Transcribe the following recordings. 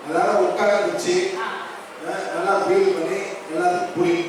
அதாவது உட்கார வச்சு நல்லா ஃபீல் பண்ணி எல்லாத்துக்கும் புரியும்.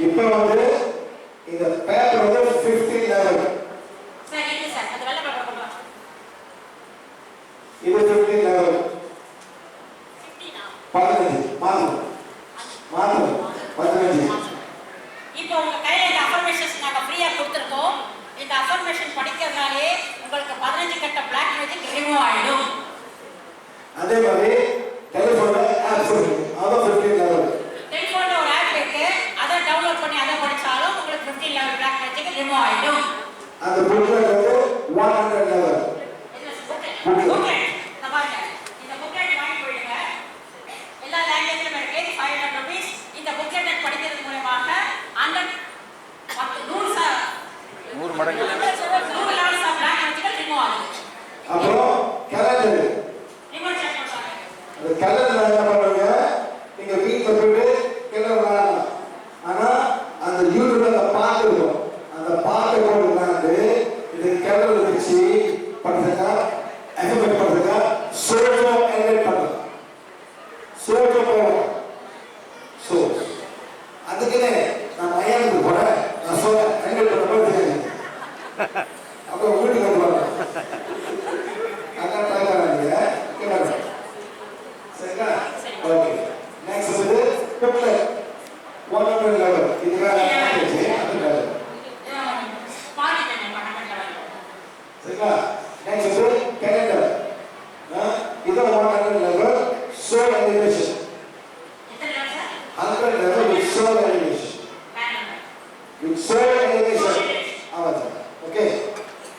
இப்போ வந்து இந்த பேப்பர் வந்து 15 லெவல். சரி இது சார் அது வெள்ள பேப்பர் போடுறோம். இது 15 லெவல். 15 மாத்து 15. இப்போ உங்க கையில இந்த அஃபர்மேஷன்ஸ் நாங்க ஃப்ரீயா கொடுத்திருக்கோம். இந்த அஃபர்மேஷன் படிக்கிறதாலே உங்களுக்கு 15 கட்ட பிளாக் மேஜிக் ரிமூவ் ஆயிடும். அதே மாதிரி டெலிபோன்ல ஆப்ஸ் இருக்கு. அது 15 லெவல். டெலிபோன்ல ஒரு ஆப் இருக்கு. அதை டவுன்லோட் பண்ணி அதை படிச்சாலும் உங்களுக்கு 15 லெவல் பிளாக் மேஜிக் ரிமூவ் ஆயிடும். அந்த புக்லெட் வந்து 100 லெவல். புக்லெட் இந்த பாருங்க. இந்த புக்லெட் வாங்கி போடுங்க. எல்லா லாங்குவேஜ்லயும் இருக்கு. 500 ரூபீஸ். இந்த புக்லெட் படிக்கிறது மூலமாக 100 மடங்கு levels of black magic remove ஆகும். அப்புறம் கேலண்டர் ரிமூவ் செக் பண்ணுவாங்க. அந்த கேலண்டர்ல என்ன பண்ணுவீங்க? நீங்க வீட்ல போயிட்டு கேலண்டர் வாங்கலாம். ஆனா அந்த யூடியூப்ல அந்த பாட்டு இருக்கும். அந்த பாட்டை போட்டு வந்து இது கேலண்டர் வச்சு பண்றதா எஃபெக்ட் பண்றதா சோஜோ எடிட் பண்றது. சோஜோ போடுறோம். சோ அதுக்குன்னு நான் மயானுக்கு போறேன். நான் சொல்றேன் எடிட் பண்ண போறேன். அப்ப வீட்டுக்கு போறேன். அதான் ட்ரை பண்ணாதீங்க. கேளுங்க. சரிங்களா? ஓகே. நெக்ஸ்ட் வந்து புக்லெட் 100 லெவல். இது வேற பேஜ் அது வேற. சரிங்களா? நெக்ஸ்ட் வந்து கேலண்டர். இது 100 லெவல் ஷோ அனிமேஷன். எத்தனை level sir? 100 level with show animation. With show animation. ஆமாம். ஓகே.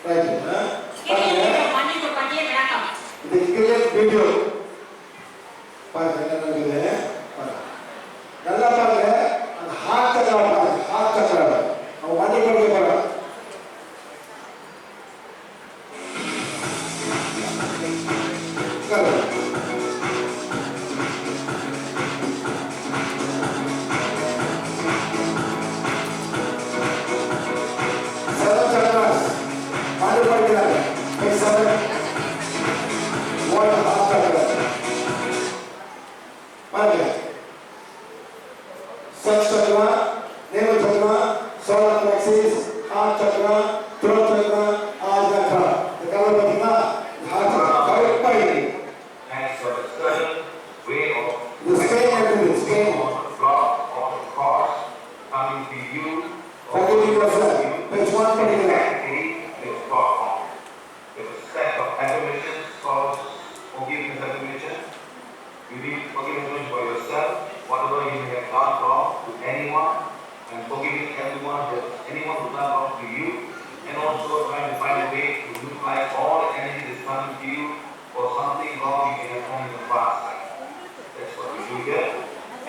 ரைட். இது கிரியேட் வீடியோ. பாருங்க என்ன நடக்குது. நல்லா பாருங்க. அந்த ஹார்ட் சக்கரம் பாருங்க. ஹார்ட் சக்கரம். அவன் வண்டி போட்டு போறான். சதம் சக்கரம். வண்டி போடுறாங்க. சதம். One half chakra. பாருங்க. Sun chakra, navel chakra, solar plexus, heart chakra, throat chakra, eye chakra. இந்த கலர் பாத்தீங்கன்னா heart chakra. கரெக்ட் பண்ணி. And so the certain way of the same of the course coming to you. Forgiving yourself. Page 1 particular. There's a set of affirmations called forgiveness affirmation. You need forgiveness for yourself, whatever you may have done wrong to anyone, and forgiving anyone who done wrong to you, and also trying to find a way to utilize all the energy that's coming to you for something wrong you may have done in the past. That's what we do here.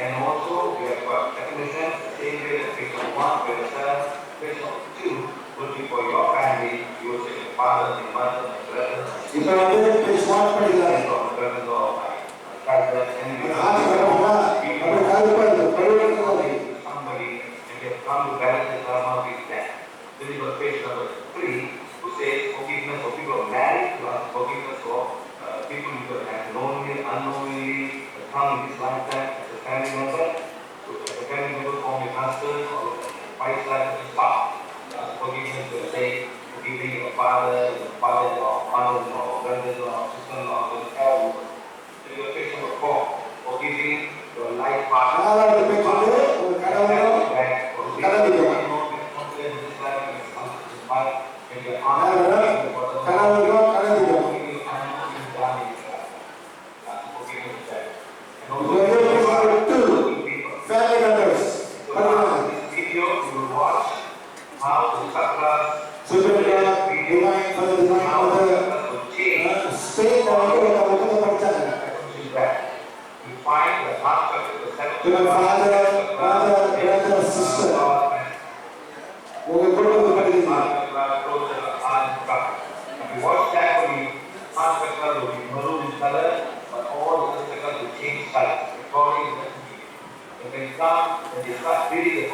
And also we have got affirmation, the same way that page 1 for yourself, page 2 will be for your family, you will say your father, your mother, your brother. இப்போ வந்து page 1 படிக்கலாம். Somebody and they have come to balance the karma of his death. This is page number 3, who says forgiveness for people married, forgiveness for people who have knowingly, unknowingly come in this lifetime as a family member, from your husband or wife's life as a spouse. Forgiveness will say forgiving your father, your father-in-law, mother-in-law, brother-in-law, sister-in-law, your elder. So you are facing a call, forgiving your life partner. நாலாவது பெற்றது ஒரு கடவுளும் கடவுளும் கடவுளும் கடவுளும் family members how the chakras Supernatural, divine, Father, divine, Mother, Spain, you find the heart chakra, the seven to my father, mother, brother, sister. If you watch carefully, heart chakra will be maroon in color, but all the other chakras will change color according to the need. When they come, when they start feeling the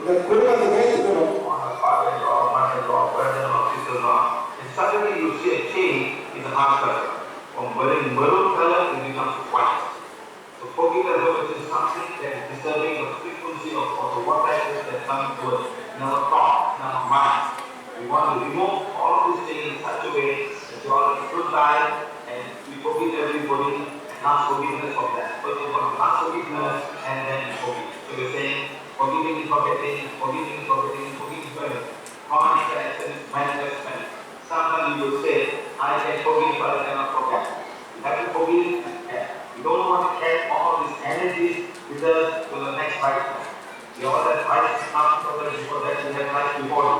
on a father-in-law, mother-in-law, brother-in-law, sister-in-law, and suddenly you see a change in the heart color. From maroon color, it becomes white. So forgiveness is something that is disturbing the frequency of the water that comes to us in our thought, in our mind. We want to remove all these things in such a way that you are in good life and we forgive everybody and ask forgiveness from that. First of all, ask forgiveness and then forgive. So you're saying, forgiving is forgetting, forgiving is forgetting, forgiving is forgetting. Chronic actions, manifestment. Sometimes you will say, I can forgive but I cannot forget. You have to forgive and forget. You don't want to carry all these energies with us to the next lifetime. You all that life after that, before that, you have life before you.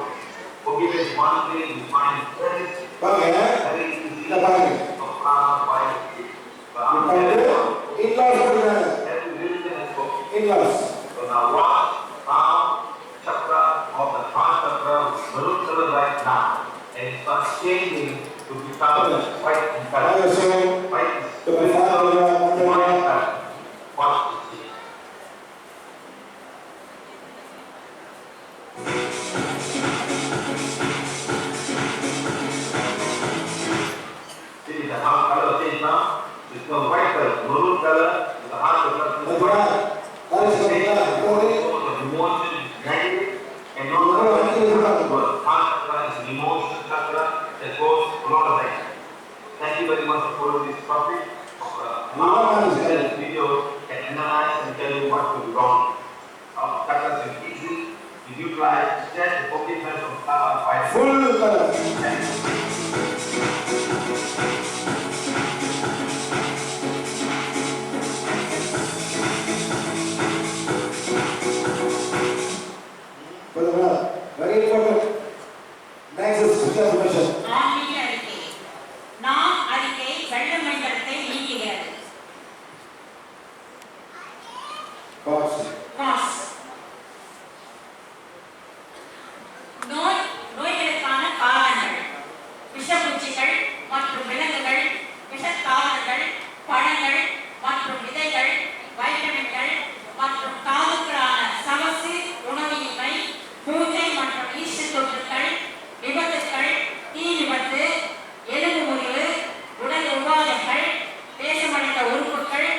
Forgiveness one day you find very easy of by in-laws. So now watch how chakra of the heart chakra maroon color right now and it starts changing to become white in color. White is white color. Watch this. See the heart color change now? It's no white color, maroon color, the heart chakra is white. Emotion is negative and not heart chakra is an emotional chakra that goes a lot of things. Thank you very much for following this topic. This video can analyze and tell you what could be wrong. Chakras is easy. If you try just the forgiveness of karma by Full color. Very important. Next is special information. ஆன்மீக அறிக்கை. நாம் அறிக்கை வெள்ள மண்டலத்தை நீக்குகிறது. Cause. நோய்களுக்கான காரணங்கள் விஷப்பூச்சிகள் மற்றும் விலங்குகள், விஷத்தாவரங்கள், பழங்கள் மற்றும் விதைகள், வைட்டமின்கள் மற்றும் தாதுக்களான சவசு, உணவின்மை, பூஞ்சை மற்றும் ஈஸ்ட் தொற்றுக்கள், விபத்துக்கள், தீ விபத்து, எலும்பு முறிவு, உடல் உபாதைகள், தேசமடைந்த உறுப்புகள்,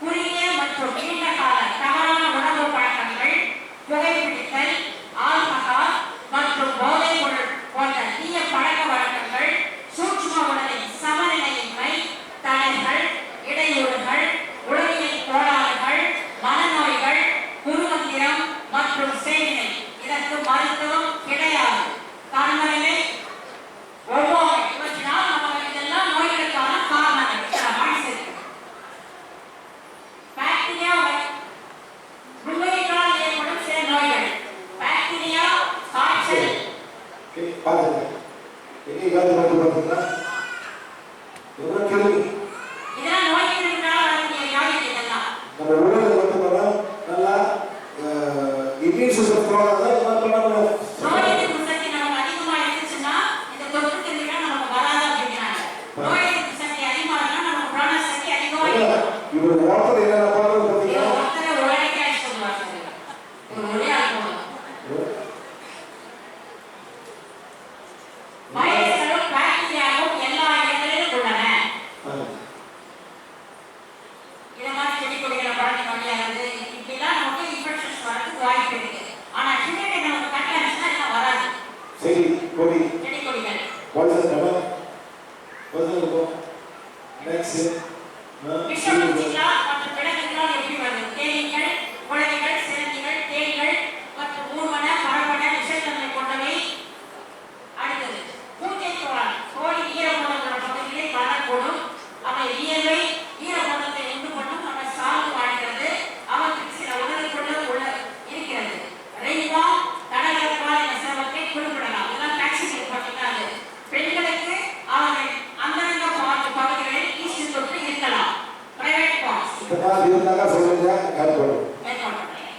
குறுகிய மற்றும் நீண்ட கால தவறான உணவு பழக்கங்கள், புகைப்பிடித்தல், ஆல்கஹால் மற்றும் போதைப் பொருள் போன்ற தீய பழக்க வழக்கங்கள், சூட்சும உடலின் சமநிலையின்மை, தடைகள், இடையூறுகள், உளவியல் கோளாறுகள், மனநோய்கள், குருமந்திரம் மற்றும் சேவினை. இதற்கு மருத்துவம் கிடையாது. காரணமே ஒவ்வாமை. இவற்றினால் நம்ம இதெல்லாம் நோய்களுக்கான காரணங்கள். பாக்டீரியா, நுண்ணுயிர்களால் ஏற்படும் சில நோய்கள். பாக்டீரியா, காய்ச்சல். பாருங்க. எங்கே காது பார்த்தீங்களா? எவ்வளவு கேள்வி. இதெல்லாம் நோய்களினால் வரக்கூடிய வியாதிகள் இதெல்லாம். நம்ம உடல்ல பார்த்தோம்னா நல்லா இம்யூன் சிஸ்டம் போறாங்க. என்ன பண்ணணும்? நோய் எதிர்ப்பு சக்தி நமக்கு அதிகமா இருந்துச்சுன்னா இந்த தொற்று கிருமிகள் நமக்கு வராது அப்படிங்கிறாங்க. நோய் எதிர்ப்பு சக்தி அதிகமா இருந்தா நமக்கு பிராண சக்தி அதிகமா இருக்கும். இவர் வாட்டர் என்ன பண்றது பார்த்தீங்களா? ஒருத்தர உலகைக்காய் சொல்லுவாங்க. ஒரு ஒரே ஆள் போதும். வைரஸ்களும் பாக்டீரியாவும் எல்லா இடங்களிலும் உள்ளன. செடி கொடி செடி கொடிகள். What's number what's number next விஷப்பூச்சிகளா மற்றும் விலங்குகளால் எப்படி வருது? தேனீக்கள், குழந்தைகள், சிலந்திகள், தேள்கள் மற்றும் ஊர்வன, பரவன, விஷத்தன்மை கொண்டவை. அடுத்தது பூஞ்சை தோழன். கோழி ஈரப்பதம் பகுதிகளில் வளரக்கூடும். அவை வியர்வை ஈரப்பதத்தை உண்டு பண்ணும். அவை சாவு வாழ்கிறது. அவற்றுக்கு சில உடலுக்குள்ள இருக்கிறது. ரெய்வா தடகற்பால் என சிலவற்றை குறிப்பிடலாம். இதெல்லாம் டாக்ஸிகள் பார்த்தீங்கன்னா பெண்களுக்கு அவர்கள் அந்தரங்க பகுதிகளில் ஈஸ்ட் தொற்று இருக்கலாம். Private parts. இந்த மாதிரி இருந்தாங்க சொல்லுங்க கட் பண்ணுங்க.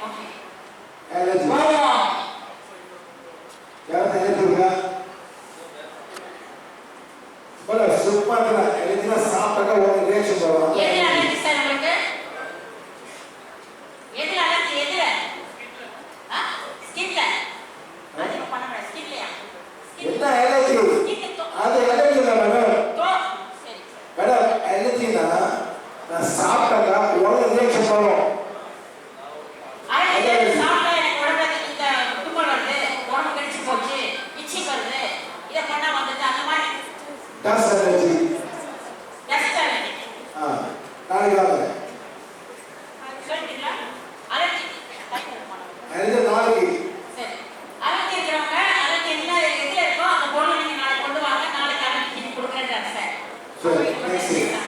ஓகே. அலர்ஜி யாரது ஏத்துங்க பல சுப்பத்துல எலிஜினா சாப்பிட்டா ஒரு ரியாக்ஷன் வரும். எது அலர்ஜி சார் உங்களுக்கு? எது அலர்ஜி? எதுல? ஸ்கின்ல. அது பண்ணற ஸ்கின்லயா? என்ன அலர்ஜி? அது அலர்ஜி இல்ல மேடம். சரி. மேடம் அலர்ஜினா நான் சாப்பிட்டா ஒரு ரியாக்ஷன் வரும். அலர்ஜி சாப்பிட்டா எனக்கு உடம்புல இந்த தும்மல் வருது, உடம்பு கடிச்சு போச்சு, இச்சி வருது. இத பண்ணா வந்துட்டு அந்த மாதிரி டஸ்ட் அலர்ஜி. Dust allergy. நாளைக்கு வாங்க. சொல்றீங்களா? அலர்ஜி டைப் பண்ணுங்க. அலர்ஜி நாளைக்கு. சரி. அலர்ஜி இருக்கிறவங்க அலர்ஜி என்ன எதுல இருக்கோ அந்த பொருளை நீங்க நாளைக்கு கொண்டு வாங்க. நாளைக்கு அலர்ஜி கொடுக்குறேன் சார். சரி.